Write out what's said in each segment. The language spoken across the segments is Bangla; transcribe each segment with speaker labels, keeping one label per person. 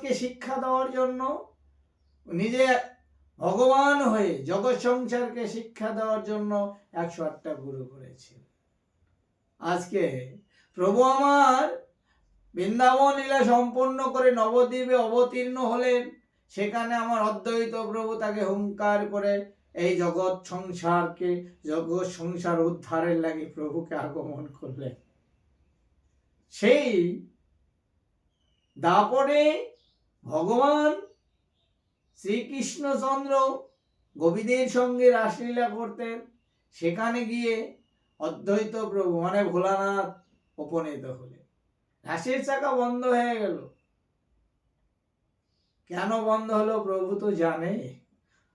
Speaker 1: জগৎকে শিক্ষা দেওয়ার জন্য, নিজে ভগবান হয়ে জগৎ সংসারকে শিক্ষা দেওয়ার জন্য 108টা গুরু করেছিল। আজকে প্রভু আমার বৃন্দাবন লীলা সম্পন্ন করে নবদ্বীপে অবতীর্ণ হলেন। সেখানে আমার অদ্বৈত প্রভু তাকে হুঙ্কার করে এই জগৎ সংসার উদ্ধারের লাগে প্রভুকে আগমন করলেন। সেই দাপরে ভগবান শ্রীকৃষ্ণচন্দ্র গোপীদের সঙ্গে রাসলীলা করতেন। সেখানে গিয়ে অদ্বৈত প্রভু মানে ভোলানাথ উপনীত হলেন। রাসের চাকা বন্ধ হয়ে গেল। কেন বন্ধ হলো প্রভু তো জানে,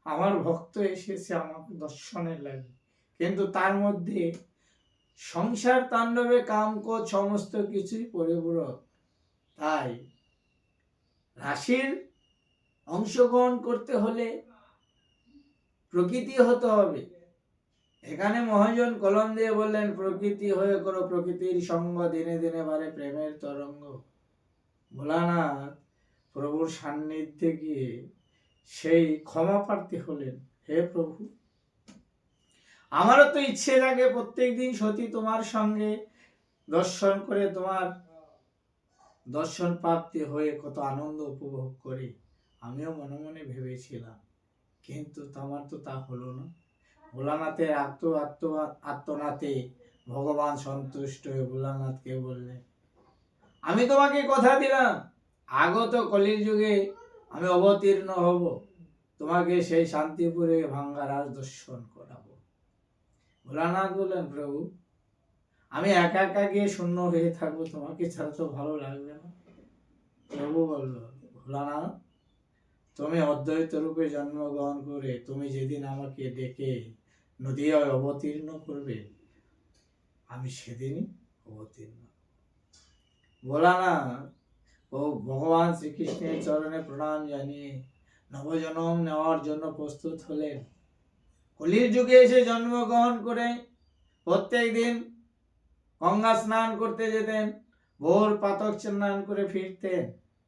Speaker 1: আমার ভক্ত এসেছে আমাকে দর্শনের লাগে, কিন্তু তার মধ্যে সংসার তাণ্ডবে কামক্রোধ সমস্ত কিছুই পরিপূরক। তাই রাসের অংশগ্রহণ করতে হলে প্রকৃতি হতে হবে। এখানে মহাজন কলম দিয়ে বললেন, প্রকৃতি হয়ে করো প্রকৃতির সঙ্গ, দিনে দিনে বাড়ে প্রেমের তরঙ্গ। ভোলানাথ প্রভুর সান্নিধ্যে গিয়ে সেই ক্ষমা প্রার্থী হলেন, হে প্রভু, আমারও তো ইচ্ছে থাকে প্রত্যেকদিন সতী তোমার সঙ্গে দর্শন করে, তোমার দর্শন প্রাপ্তি হয়ে কত আনন্দ উপভোগ করি। আমিও মনে মনে ভেবেছিলাম, কিন্তু আমার তো তা হলো না। ভোলানাথের আত্মনাথে ভগবান সন্তুষ্ট হয়ে ভোলানাথকে বললেন, আমি তোমাকে কথা দিলাম আগত কলির যুগে আমি অবতীর্ণ হব, তোমাকে সেই শান্তিপুরে ভাঙ্গা রাজ দর্শন করাবো। ভোলানাথ বললেন, প্রভু আমি একা একা গিয়ে শূন্য হয়ে থাকবো, তোমাকে ছাড়া তো ভালো লাগবে না। প্রভু বলল, ভোলানাথ তুমি অদ্বৈত রূপে জন্মগ্রহণ করে তুমি যেদিন আমাকে ডেকে নদীয় অবতীর্ণ করবে, আমি সেদিনই অবতীর্ণ। ভোলানাথ ও ভগবান শ্রীকৃষ্ণের চরণে প্রণাম জানিয়ে নবজন্ম নেওয়ার জন্য প্রস্তুত হলেন। কলির যুগে এসে জন্মগ্রহণ করে প্রত্যেক দিন গঙ্গা স্নান করতে যেতেন, ভোর প্রাতঃ স্নান করে ফিরতেন।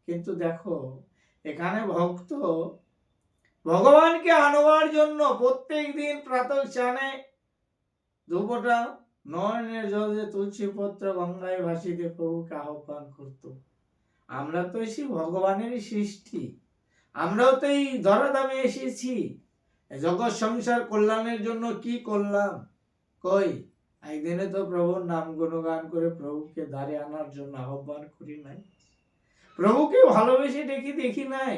Speaker 1: কিন্তু দেখো এখানে ভক্ত ভগবানকে আনবার জন্য প্রত্যেক দিন প্রাতঃ স্নানে দুপোটা নয়নের জল যে তুলসী পত্র গঙ্গায় ভাসিতে প্রভুকে আহ্বান করত। আমরা তো এসে ভগবানেরই সৃষ্টি, আমরাও তো এই ধরাধামে এসেছি জগৎ সংসার কল্যাণের জন্য। কি করলাম? কই একদিনে তো প্রভুর নাম গুণগান করে প্রভুকে দ্বারে আনার জন্য আহ্বান করি নাই, প্রভুকে ভালোবেসে দেখি নাই,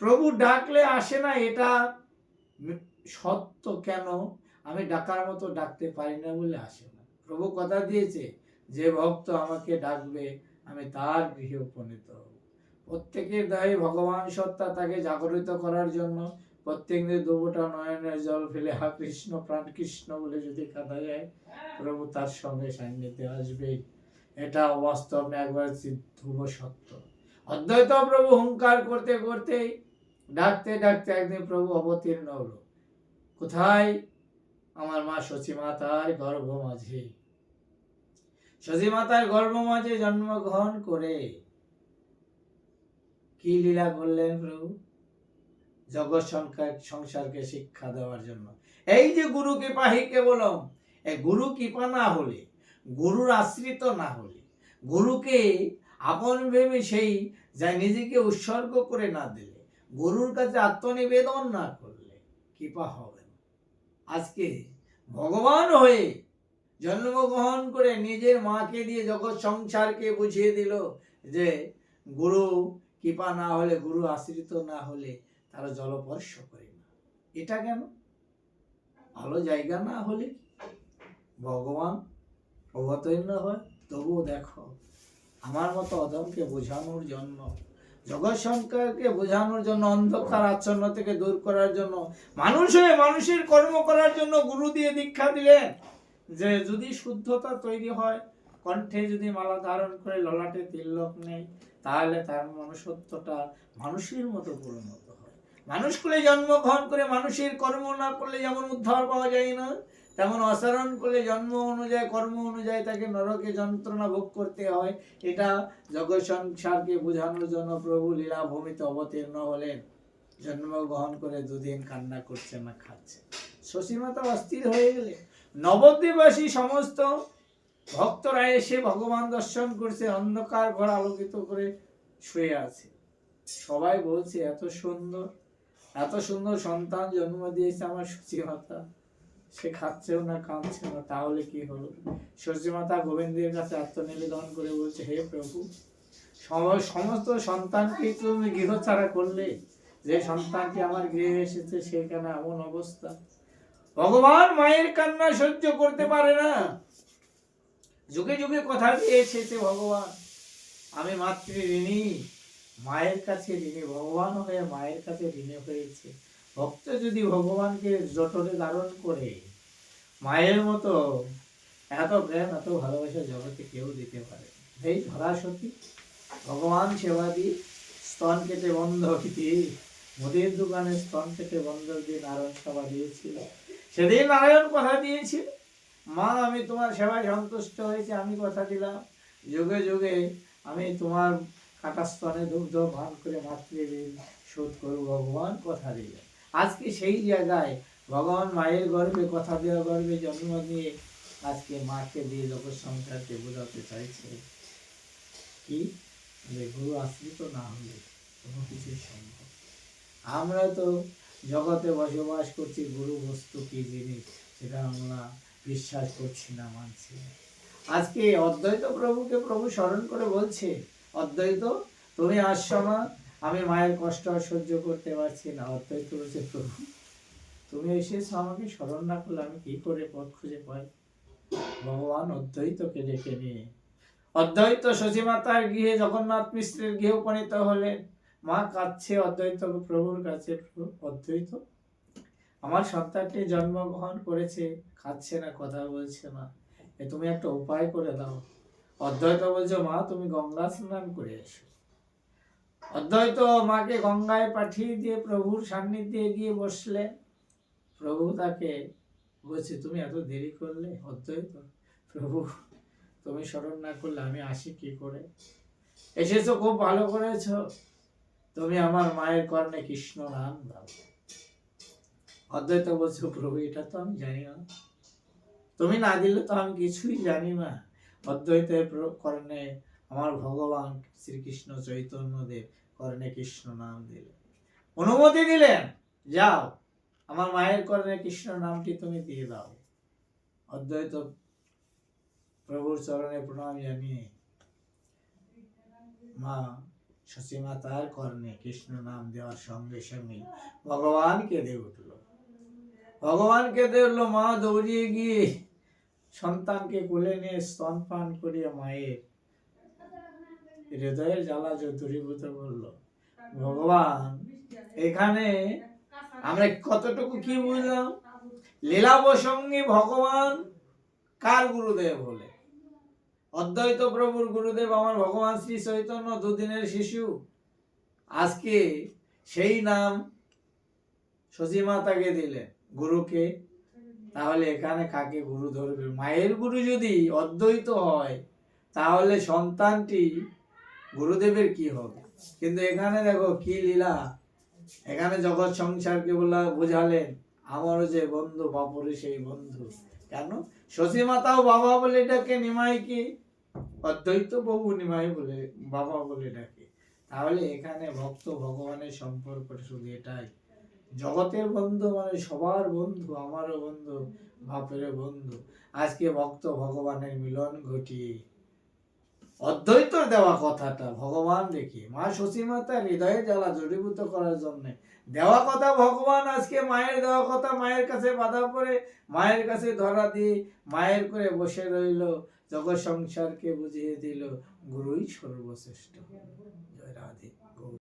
Speaker 1: প্রভু ডাকলে আসে না, এটা সত্য। কেন? আমি ডাকার মতো ডাকতে পারি না বলে আসে না। প্রভু কথা দিয়েছে, যে ভক্ত আমাকে ডাকবে আমি তার গৃহে উপনীত হব। প্রত্যেকের দায়ী ভগবান সত্তা, তাকে জাগরিত করার জন্য প্রত্যেক দিন দুবোটা নয়নের জল ফেলে হা কৃষ্ণ প্রাণ কৃষ্ণ বলে যদি কাঁদা যায়, প্রভু তার সঙ্গে সান্নিধ্যে আসবে। এটা বাস্তব একবার ধ্রুব সত্য। অদ্বৈত প্রভু হুঙ্কার করতে করতে ডাকতে ডাকতে একদিন প্রভু অবতীর্ণ হলো। কোথায়? আমার মা শচী মাতার গর্ভ মাঝে। শচী মাতার গর্ভ মাঝে জন্মগ্রহণ করে কি লীলা করলেন প্রভু? জগৎ সংসারকে শিক্ষা দেওয়ার জন্য। এই যে গুরু কৃপা, হি কেবলম, এই গুরু কৃপা না হলে, গুরুর আশ্রিত না হলে, গুরুকে আপন ভেবে সেই যা নিজেকে উৎসর্গ করে না দিলে, গুরুর কাছে আত্মনিবেদন না করলে কৃপা হবে না। আজকে ভগবান হয়ে জন্মগ্রহণ করে নিজের মাকে দিয়ে জগৎ সংসারকে বুঝিয়ে দিল যে গুরু কৃপা না হলে, গুরু আশ্রিত না হলে তারা জলস্পর্শ করে না। এটা কেন? ভালো জায়গা না হলে ভগবান অবতীর্ণ হয়। তবুও দেখো, আমার মতো অধমকে বোঝানোর জন্য, জগৎ সংসারকে বোঝানোর জন্য, অন্ধকার আচ্ছন্ন থেকে দূর করার জন্য, মানুষ হয়ে মানুষের কর্ম করার জন্য গুরু দিয়ে দীক্ষা দিলেন। যে যদি শুদ্ধতা তৈরি হয়, কণ্ঠে যদি মালা ধারণ করে ললাটে তিলক নেই, তাহলে তার মনুষ্যত্বটা মানুষের মতো পরিণত হয়। মানুষ কুলে জন্মগ্রহণ করে মানুষের কর্ম না করলে যেমন উদ্ধার পাওয়া যায় না, তেমন আচরণ করলে জন্ম অনুযায়ী কর্ম অনুযায়ী তাকে নরকে যন্ত্রণা ভোগ করতে হয়। এটা জগৎ সংসারকে বোঝানোর জন্য প্রভু লীলা ভূমিতে অবতীর্ণ হলেন। জন্মগ্রহণ করে দুদিন কান্না করছে না খাচ্ছে। শশীমাতা অস্থির হয়ে গেলে নবদ্বীপবাসী সমস্ত ভক্তরা এসে ভগবান দর্শন করছে। অন্ধকার ঘর আলোকিত করে শুয়ে আছে। সবাই বলছে এত সুন্দর সন্তান জন্ম দিয়েছে আমার শশীমাতা, সে খাচ্ছেও না কাঁদছে না, তাহলে কি হলো? শশীমাতা গোবিন্দের কাছে আত্মনিবেদন করে বলছে, হে প্রভু, সমস্ত সন্তানকে তুমি গৃহ ছাড়া করলে, যে সন্তানটি আমার গৃহে এসেছে সে কেন এমন অবস্থা? ভগবান মায়ের কান্না সহ্য করতে পারে না। যুগে যুগে কথা দিয়ে এসেছে ভগবান, আমি মাতৃ ঋণী, মায়ের কাছে ঋণী, ভগবান হয়ে মায়ের কাছে ঋণী হয়েছে। ভক্ত যদি ভগবানকে জঠরে ধারণ করে, মায়ের মতো এত প্রেম এত ভালোবাসা জগতে কেউ দিতে পারে। এই ধরা সতী ভগবান সেবা দিয়ে স্তন কেটে বন্ধক দিয়ে, মুদির দোকানে স্তন কেটে বন্ধক দিয়ে নারায়ণ সেবা দিয়েছিল। সেদিন নারায়ণ কথা দিয়েছিল, মা আমি তোমার সেবায় সন্তুষ্ট হয়েছি, আমি কথা দিলাম যুগে যুগে আমি তোমার কাটা স্তনে দুগ্ধ পান করে মাতৃঋণ শোধ করব। ভগবান কথা দিলেন। আজকে সেই জায়গায় ভগবান মায়ের গর্ভে কথা দেওয়া গর্ভে জন্ম নিয়ে আজকে মাকে দিয়ে জগৎ সংসারকে বোঝাতে চাইছে কি, যে গুরু আশ্রিত না হলে কোনো কিছুই সম্ভব। আমরা তো জগতে বসবাস করছি, গুরু বস্তু কি জিনিস সেটা আমরা বিশ্বাস করছি না, মানছি না। আজকে অদ্বৈত প্রভুকে প্রভু স্মরণ করে বলছে, অদ্বৈত তুমি আসছো না, আমি মায়ের কষ্ট সহ্য করতে পারছি না। অদ্বৈত বলছে, প্রভু তুমি এসেছো, আমাকে স্মরণ না করলে আমি কি করে পথ খুঁজে পাই? ভগবান অদ্বৈতকে ডেকে নিয়ে অদ্বৈত শশীমাতার গৃহে জগন্নাথ মিশ্রের গৃহে উপনীত হলেন। মা কাঁদছে অদ্বৈত প্রভুর কাছে, অদ্বৈত আমার সন্তানটি জন্মগ্রহণ করেছে, খাচ্ছে না, কথা বলছে না, তুমি একটা উপায় করে দাও। অদ্বৈত বলছে, মা তুমি গঙ্গা স্নান করে এসো। অদ্বৈত মাকে গঙ্গায় পাঠিয়ে দিয়ে প্রভুর সান্নিধ্যে গিয়ে বসলেন। প্রভু তাকে বলছে, তুমি এত দেরি করলে অদ্বৈত? প্রভু তুমি স্মরণ না করলে আমি আসি কি করে? এসেছো খুব ভালো করেছো, তুমি আমার মায়ের কর্ণে কৃষ্ণ নাম দাও। অদ্বৈত বলছে, প্রভু এটা তো আমি জানি না, তুমি না দিলে তো আমি কিছুই জানি না। অদ্বৈতের কর্ণে আমার ভগবান শ্রীকৃষ্ণ চৈতন্যদেব কর্ণে কৃষ্ণ নাম দিলেন, অনুমতি দিলেন, যাও আমার মায়ের কর্ণে কৃষ্ণ নামটি তুমি দিয়ে দাও। অদ্বৈত প্রভুর চরণে প্রণাম জানিয়ে মা শশীমাতার কর্ণে কৃষ্ণ নাম দেওয়ার সঙ্গে সঙ্গে ভগবান কেঁদে উঠল। ভগবান কেঁদে উঠল। মা দৌড়িয়ে গিয়ে সন্তানকে কোলে নিয়ে স্তনপান করিয়ে মায়ের হৃদয়ের জ্বালা দূরীভূত করল। ভগবান এখানে আমরা কতটুকু কি বুঝলাম? লীলা প্রসঙ্গে ভগবান কার গুরুদেব হলে? অদ্বৈত প্রভুর গুরুদেব আমার ভগবান শ্রী চৈতন্য, দুদিনের শিশু। আজকে সেই নাম শশীমাতাকে দিলেন, গুরুকে। তাহলে এখানে কাকে গুরু ধরবে? মায়ের গুরু যদি অদ্বৈত হয় তাহলে সন্তানটি গুরুদেবের কি হবে? কিন্তু এখানে দেখো কি লীলা, এখানে জগৎ সংসারকে বোঝালেন আমারও যে বন্ধু বাপরে সেই বন্ধু। কেন শশীমাতাও বাবা বলে ডাকে নিমাইকে, অদ্বৈত প্রভু নিমাই বলে বাবা বলে ডাকে। তাহলে এখানে ভক্ত ভগবানের সম্পর্ক শুধু এটাই, জগতের বন্ধু মানে সবার বন্ধু, আমারও বন্ধু, বাপের বন্ধু। আজকে ভক্ত ভগবানের মিলন ঘটিয়ে অদ্বৈতর দেওয়া কথাটা ভগবান দেখি মা শশীমাতার হৃদয়ে জ্বালা জড়ীভূত করার জন্য দেওয়া কথা ভগবান আজকে মায়ের দেওয়া কথা মায়ের কাছে বাধা পড়ে, মায়ের কাছে ধরা দিয়ে মায়ের করে বসে রইল, জগৎ সংসারকে বুঝিয়ে দিল গুরুই সর্বশ্রেষ্ঠ। জয় রাধে।